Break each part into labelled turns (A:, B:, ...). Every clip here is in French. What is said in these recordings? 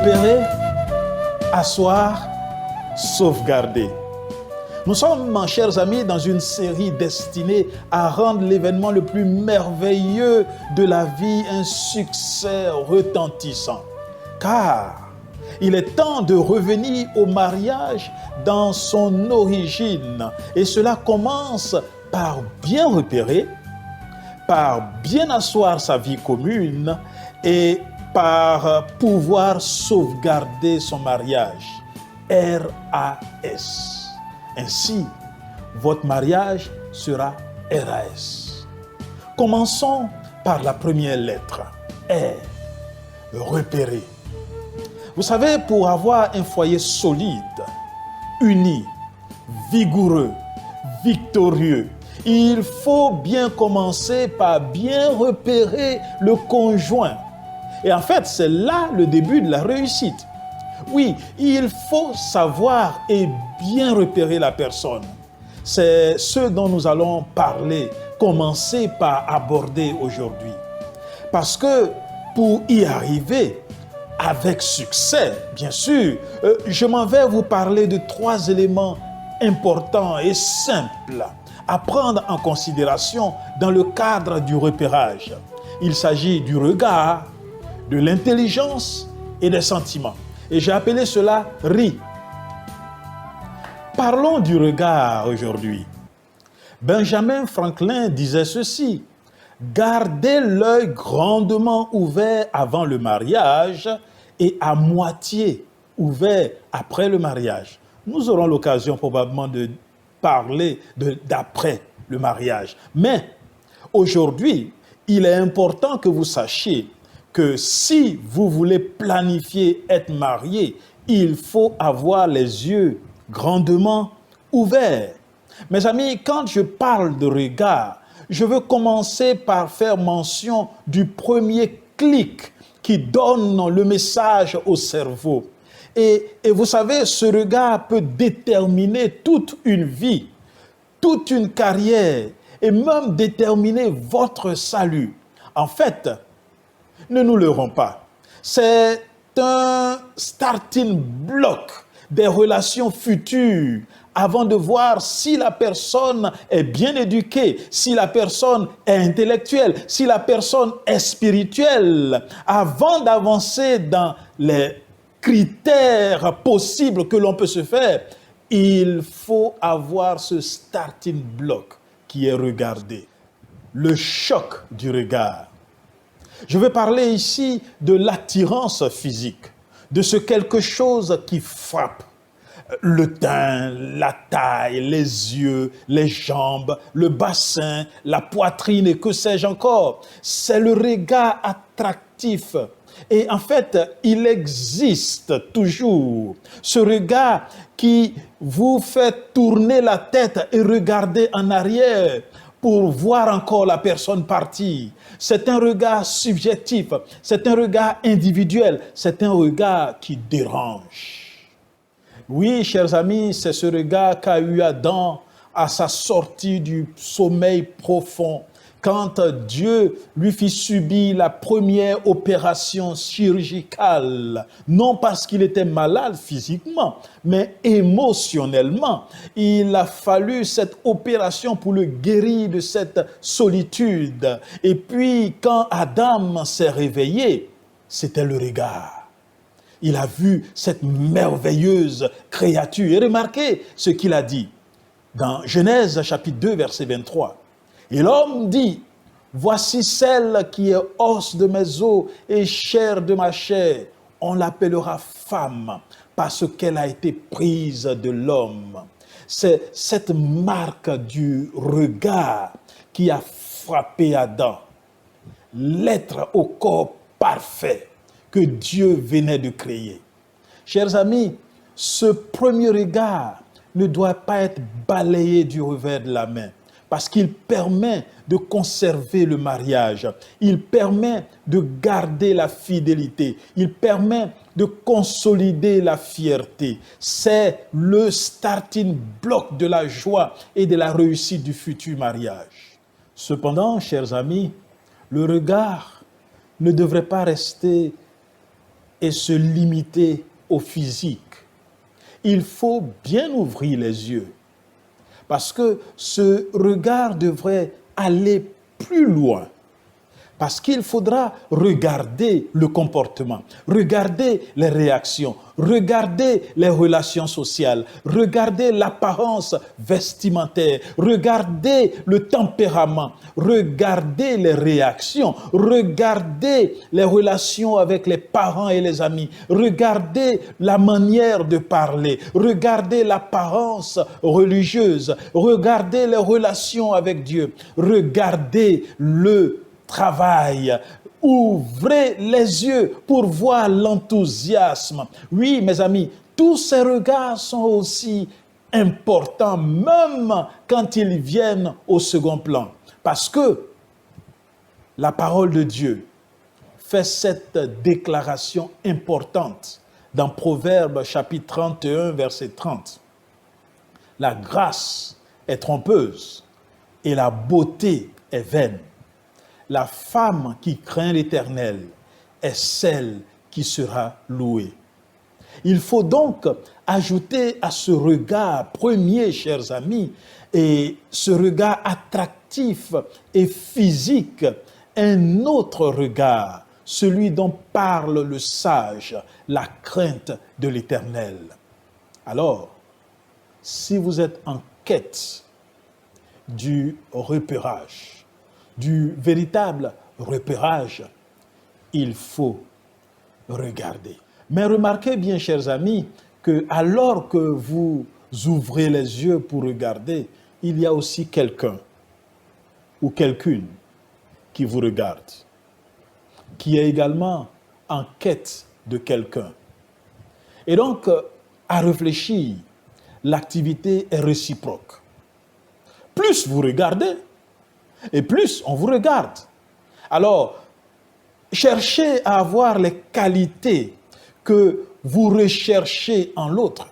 A: repérer, asseoir, sauvegarder. Nous sommes, chers amis, dans une série destinée à rendre l'événement le plus merveilleux de la vie un succès retentissant. Car il est temps de revenir au mariage dans son origine. Et cela commence par bien repérer, par bien asseoir sa vie commune et par pouvoir sauvegarder son mariage. RAS. Ainsi, votre mariage sera RAS. Commençons par la première lettre, R. Repérer. Vous savez, pour avoir un foyer solide, uni, vigoureux, victorieux, il faut bien commencer par bien repérer le conjoint. Et en fait, c'est là le début de la réussite. Oui, il faut savoir et bien repérer la personne. C'est ce dont nous allons parler, commencer par aborder aujourd'hui. Parce que pour y arriver avec succès, bien sûr, je m'en vais vous parler de 3 éléments importants et simples à prendre en considération dans le cadre du repérage. Il s'agit du regard, de l'intelligence et des sentiments. Et j'ai appelé cela RI. Parlons du regard aujourd'hui. Benjamin Franklin disait ceci: gardez l'œil grandement ouvert avant le mariage et à moitié ouvert après le mariage. Nous aurons l'occasion probablement de parler d'après le mariage. Mais aujourd'hui, il est important que vous sachiez que si vous voulez planifier être marié, il faut avoir les yeux grandement ouverts. Mes amis, quand je parle de regard, je veux commencer par faire mention du premier clic qui donne le message au cerveau. Et vous savez, ce regard peut déterminer toute une vie, toute une carrière et même déterminer votre salut. En fait, ne nous leurrons pas. C'est un starting block des relations futures avant de voir si la personne est bien éduquée, si la personne est intellectuelle, si la personne est spirituelle. Avant d'avancer dans les critères possibles que l'on peut se faire, il faut avoir ce starting block qui est regardé. Le choc du regard. Je vais parler ici de l'attirance physique, de ce quelque chose qui frappe. Le teint, la taille, les yeux, les jambes, le bassin, la poitrine et que sais-je encore. C'est le regard attractif. Et en fait, il existe toujours ce regard qui vous fait tourner la tête et regarder en arrière pour voir encore la personne partir. C'est un regard subjectif, c'est un regard individuel, c'est un regard qui dérange. Oui, chers amis, c'est ce regard qu'a eu Adam à sa sortie du sommeil profond, quand Dieu lui fit subir la première opération chirurgicale, non parce qu'il était malade physiquement, mais émotionnellement. Il a fallu cette opération pour le guérir de cette solitude. Et puis, quand Adam s'est réveillé, c'était le regard. Il a vu cette merveilleuse créature. Et remarquez ce qu'il a dit dans Genèse chapitre 2, verset 23. Et l'homme dit, voici celle qui est os de mes os et chair de ma chair. On l'appellera femme parce qu'elle a été prise de l'homme. C'est cette marque du regard qui a frappé Adam. L'être au corps parfait que Dieu venait de créer. Chers amis, ce premier regard ne doit pas être balayé du revers de la main. Parce qu'il permet de conserver le mariage, il permet de garder la fidélité, il permet de consolider la fierté. C'est le starting block de la joie et de la réussite du futur mariage. Cependant, chers amis, le regard ne devrait pas rester et se limiter au physique. Il faut bien ouvrir les yeux parce que ce regard devrait aller plus loin. Parce qu'il faudra regarder le comportement, regarder les réactions, regarder les relations sociales, regarder l'apparence vestimentaire, regarder le tempérament, regarder les réactions, regarder les relations avec les parents et les amis, regarder la manière de parler, regarder l'apparence religieuse, regarder les relations avec Dieu, regarder le travail. Ouvrez les yeux pour voir l'enthousiasme. Oui, mes amis, tous ces regards sont aussi importants, même quand ils viennent au second plan. Parce que la parole de Dieu fait cette déclaration importante dans Proverbes chapitre 31, verset 30. La grâce est trompeuse et la beauté est vaine. La femme qui craint l'Éternel est celle qui sera louée. Il faut donc ajouter à ce regard premier, chers amis, et ce regard attractif et physique, un autre regard, celui dont parle le sage, la crainte de l'Éternel. Alors, si vous êtes en quête du repérage, du véritable repérage, il faut regarder. Mais remarquez bien, chers amis, que alors que vous ouvrez les yeux pour regarder, il y a aussi quelqu'un ou quelqu'une qui vous regarde, qui est également en quête de quelqu'un. Et donc, à réfléchir, l'activité est réciproque. Plus vous regardez, et plus on vous regarde. Alors, cherchez à avoir les qualités que vous recherchez en l'autre.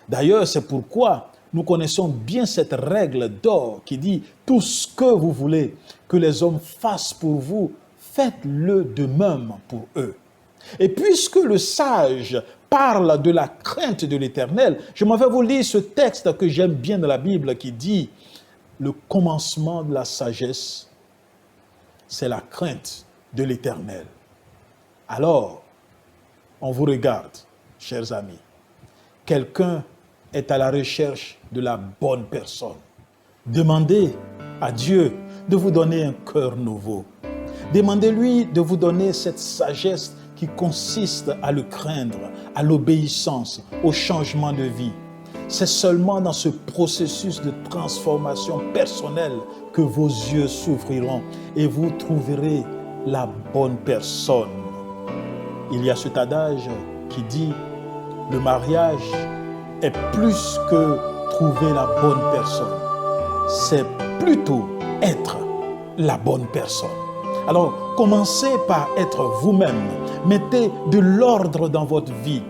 A: D'ailleurs, c'est pourquoi nous connaissons bien cette règle d'or qui dit « Tout ce que vous voulez que les hommes fassent pour vous, faites-le de même pour eux. » Et puisque le sage parle de la crainte de l'Éternel, je m'en vais vous lire ce texte que j'aime bien de la Bible qui dit « Le commencement de la sagesse, c'est la crainte de l'Éternel. » Alors, on vous regarde, chers amis. Quelqu'un est à la recherche de la bonne personne. Demandez à Dieu de vous donner un cœur nouveau. Demandez-lui de vous donner cette sagesse qui consiste à le craindre, à l'obéissance, au changement de vie. C'est seulement dans ce processus de transformation personnelle que vos yeux s'ouvriront et vous trouverez la bonne personne. Il y a cet adage qui dit « Le mariage est plus que trouver la bonne personne. C'est plutôt être la bonne personne. » Alors, commencez par être vous-même. Mettez de l'ordre dans votre vie.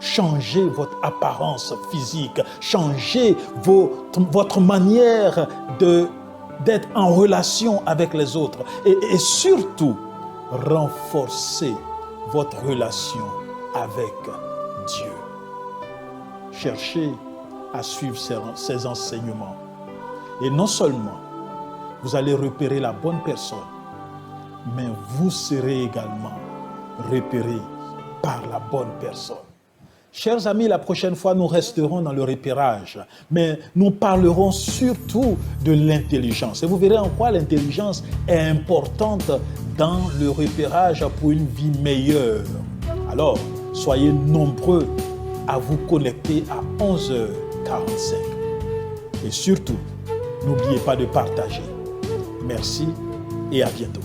A: Changez votre apparence physique, changez votre manière d'être en relation avec les autres et surtout, renforcez votre relation avec Dieu. Cherchez à suivre ces enseignements et non seulement vous allez repérer la bonne personne, mais vous serez également repéré par la bonne personne. Chers amis, la prochaine fois, nous resterons dans le repérage, mais nous parlerons surtout de l'intelligence. Et vous verrez en quoi l'intelligence est importante dans le repérage pour une vie meilleure. Alors, soyez nombreux à vous connecter à 11h45. Et surtout, n'oubliez pas de partager. Merci et à bientôt.